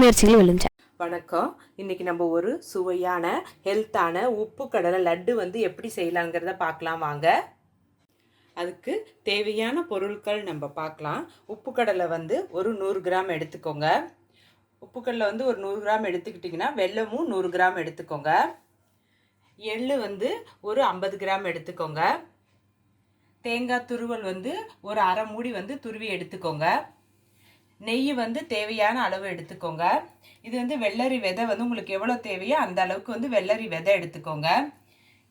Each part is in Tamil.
முயற்சிகள் வெல்லும். வணக்கம். இன்றைக்கி நம்ம ஒரு சுவையான ஹெல்த்தான உப்பு கடலை லட்டு எப்படி செய்யலாங்கிறத பார்க்கலாம் வாங்க. அதுக்கு தேவையான பொருட்கள் நம்ம பார்க்கலாம். உப்பு கடலை ஒரு 100 கிராம் எடுத்துக்கோங்க. உப்பு கடலை ஒரு 100 கிராம் எடுத்துக்கிட்டிங்கன்னா வெல்லமும் 100 கிராம் எடுத்துக்கோங்க. எள்ளு ஒரு 50 கிராம் எடுத்துக்கோங்க. தேங்காய் துருவல் ஒரு அரை மூடி துருவி எடுத்துக்கோங்க. நெய் தேவையான அளவு எடுத்துக்கோங்க. இது வெள்ளரி விதை உங்களுக்கு எவ்வளோ தேவையோ அந்த அளவுக்கு வெள்ளரி விதை எடுத்துக்கோங்க.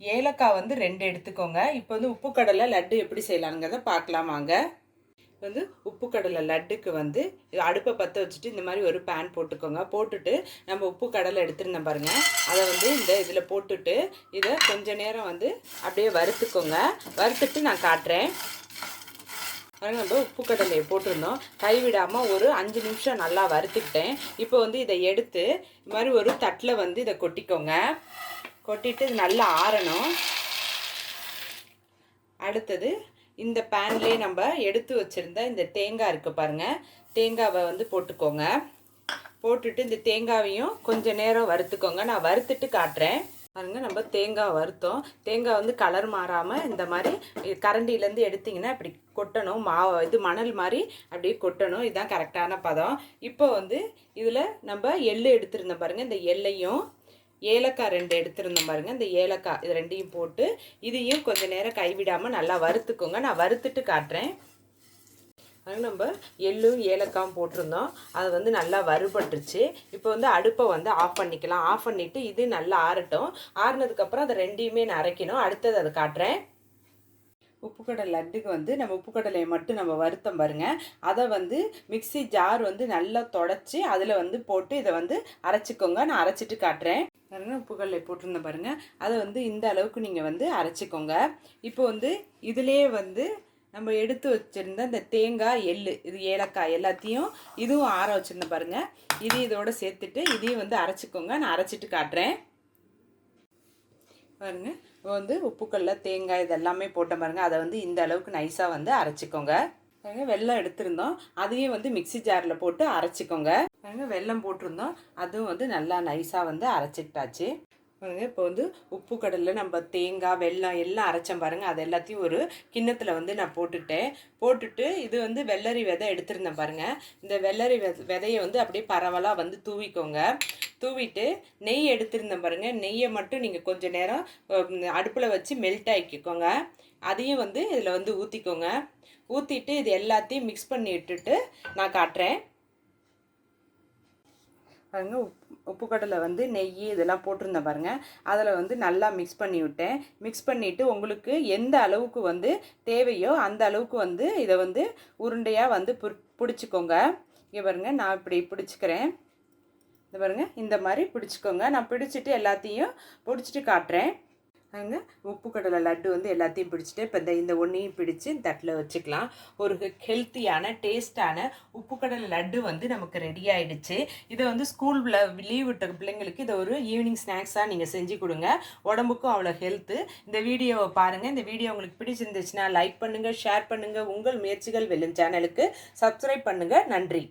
ஏலக்காய் 2 எடுத்துக்கோங்க. இப்போ உப்பு கடலை லட்டு எப்படி செய்யலாங்கிறத பார்க்கலாம் வாங்க. உப்பு கடலை லட்டுக்கு அடுப்பை பற்ற வச்சுட்டு இந்த மாதிரி ஒரு பேன் போட்டுக்கோங்க. போட்டுட்டு நம்ம உப்பு கடலை எடுத்துருந்தேன் பாருங்கள், அதை இந்த இதில் போட்டுட்டு இதை கொஞ்ச நேரம் அப்படியே வறுத்துக்கோங்க. வறுத்துட்டு நான் காட்டுறேன். நம்ம உப்பு கடலையை போட்டிருந்தோம், கைவிடாமல் ஒரு 5 நிமிஷம் நல்லா வறுத்துக்கிட்டேன். இப்போ இதை எடுத்து இது மாதிரி ஒரு தட்டில் இதை கொட்டிக்கோங்க. கொட்டிட்டு இது நல்லா ஆறணும். அடுத்தது இந்த பேன்லேயே நம்ம எடுத்து வச்சுருந்த இந்த தேங்காய் இருக்குது பாருங்கள், தேங்காவை போட்டுக்கோங்க. போட்டுட்டு இந்த தேங்காவையும் கொஞ்சம் நேரம் வறுத்துக்கோங்க. நான் வறுத்துட்டு காட்டுறேன் பாருங்கள். நம்ம தேங்காய் வறுத்தோம். தேங்காய் கலர் மாறாமல் இந்த மாதிரி கரண்டிலேருந்து எடுத்திங்கன்னா இப்படி கொட்டணும். மணல் மாதிரி அப்படியே கொட்டணும். இதுதான் கரெக்டான பதம். இப்போ இதில் நம்ம எள்ளு எடுத்துருந்தோம் பாருங்கள், இந்த எள்ளையும் ஏலக்காய் 2 எடுத்துருந்தோம் பாருங்கள், இந்த ஏலக்காய் இது 2ஐயும் போட்டு இதையும் கொஞ்சம் நேரம் கைவிடாமல் நல்லா வறுத்துக்கோங்க. நான் வறுத்துட்டு காட்டுறேன். நம்ம எள்ளும் ஏலக்காயும் போட்டிருந்தோம், அது நல்லா வறுபட்டுருச்சு. இப்போ அடுப்பை ஆஃப் பண்ணிக்கலாம். ஆஃப் பண்ணிவிட்டு இது நல்லா ஆறட்டும். ஆறுனதுக்கப்புறம் அதை 2ஐயுமே நான் அரைக்கணும். அடுத்தது அதை காட்டுறேன். உப்பு கடலை லட்டுக்கு நம்ம உப்பு கடலையை மட்டும் நம்ம வருத்தம் பாருங்கள், அதை மிக்ஸி ஜார் நல்லா தொடச்சி அதில் போட்டு இதை அரைச்சிக்கோங்க. நான் அரைச்சிட்டு காட்டுறேன் பாருங்கள். உப்பு கடலை போட்டிருந்தேன் பாருங்கள், அதை இந்த அளவுக்கு நீங்கள் அரைச்சிக்கோங்க. இப்போ இதிலே நம்ம எடுத்து வச்சுருந்த இந்த தேங்காய் எள்ளு இது ஏலக்காய் எல்லாத்தையும் இதுவும் ஆற வச்சுருந்தேன் பாருங்கள், இதோட சேர்த்துட்டு இதையும் அரைச்சிக்கோங்க. நான் அரைச்சிட்டு காட்டுறேன் பாருங்கள். இப்போ உப்புக்கல்ல தேங்காய் இதெல்லாமே போட்ட பாருங்கள், அதை இந்த அளவுக்கு நைஸாக அரைச்சிக்கோங்க பாருங்கள். வெல்லம் எடுத்திருந்தோம், அதையும் மிக்ஸி ஜாரில் போட்டு அரைச்சிக்கோங்க பாருங்கள். வெல்லம் போட்டிருந்தோம், அதுவும் நல்லா நைஸாக அரைச்சிக்கிட்டாச்சு பாருங்கள். இப்போ உப்பு கடலில் நம்ம தேங்காய் வெல்லம் எல்லாம் அரைச்சேன் பாருங்கள், அது எல்லாத்தையும் ஒரு கிண்ணத்தில் நான் போட்டுட்டு இது வெள்ளரி விதை எடுத்திருந்தேன் பாருங்கள், இந்த வெள்ளரி விதையை அப்படியே பரவலாக தூவிக்கோங்க. தூவிட்டு நெய் எடுத்திருந்தேன் பாருங்கள், நெய்யை மட்டும் நீங்கள் கொஞ்சம் நேரம் அடுப்பில் வச்சு மெல்ட் ஆக்கிக்கோங்க. அதையும் இதில் ஊற்றிக்கோங்க. ஊற்றிட்டு இது எல்லாத்தையும் மிக்ஸ் பண்ணி விட்டுட்டு நான் காட்டுறேன் பாருங்கள். உப்பு கடலை நெய் இதெல்லாம் போட்டிருந்தேன் பாருங்கள், அதில் நல்லா மிக்ஸ் பண்ணி விட்டேன். மிக்ஸ் பண்ணிவிட்டு உங்களுக்கு எந்த அளவுக்கு தேவையோ அந்த அளவுக்கு இதை உருண்டையாக பிடிச்சிக்கோங்க. இங்கே பாருங்கள், நான் இப்படி பிடிச்சிக்கிறேன். இந்த பாருங்கள், இந்த மாதிரி பிடிச்சிக்கோங்க. நான் பிடிச்சிட்டு எல்லாத்தையும் பிடிச்சிட்டு காட்டுறேன். அங்கே உப்பு கடலை லட்டு எல்லாத்தையும் பிடிச்சிட்டு இப்போ இந்த ஒன்றையும் பிடிச்சி தட்டில் வச்சுக்கலாம். ஒரு ஹெல்த்தியான டேஸ்டான உப்பு கடலை லட்டு நமக்கு ரெடி ஆகிடுச்சு. இதை ஸ்கூலில் லீவ் விட்ட பிள்ளைங்களுக்கு இதை ஒரு ஈவினிங் ஸ்நாக்ஸாக நீங்கள் செஞ்சு கொடுங்க. உடம்புக்கும் அவ்வளோ ஹெல்த்து. இந்த வீடியோவை பாருங்கள். இந்த வீடியோ உங்களுக்கு பிடிச்சிருந்துச்சுன்னா லைக் பண்ணுங்கள், ஷேர் பண்ணுங்கள். உங்கள் முயற்சிகள் வெல்லும் சேனலுக்கு சப்ஸ்கிரைப் பண்ணுங்கள். நன்றி.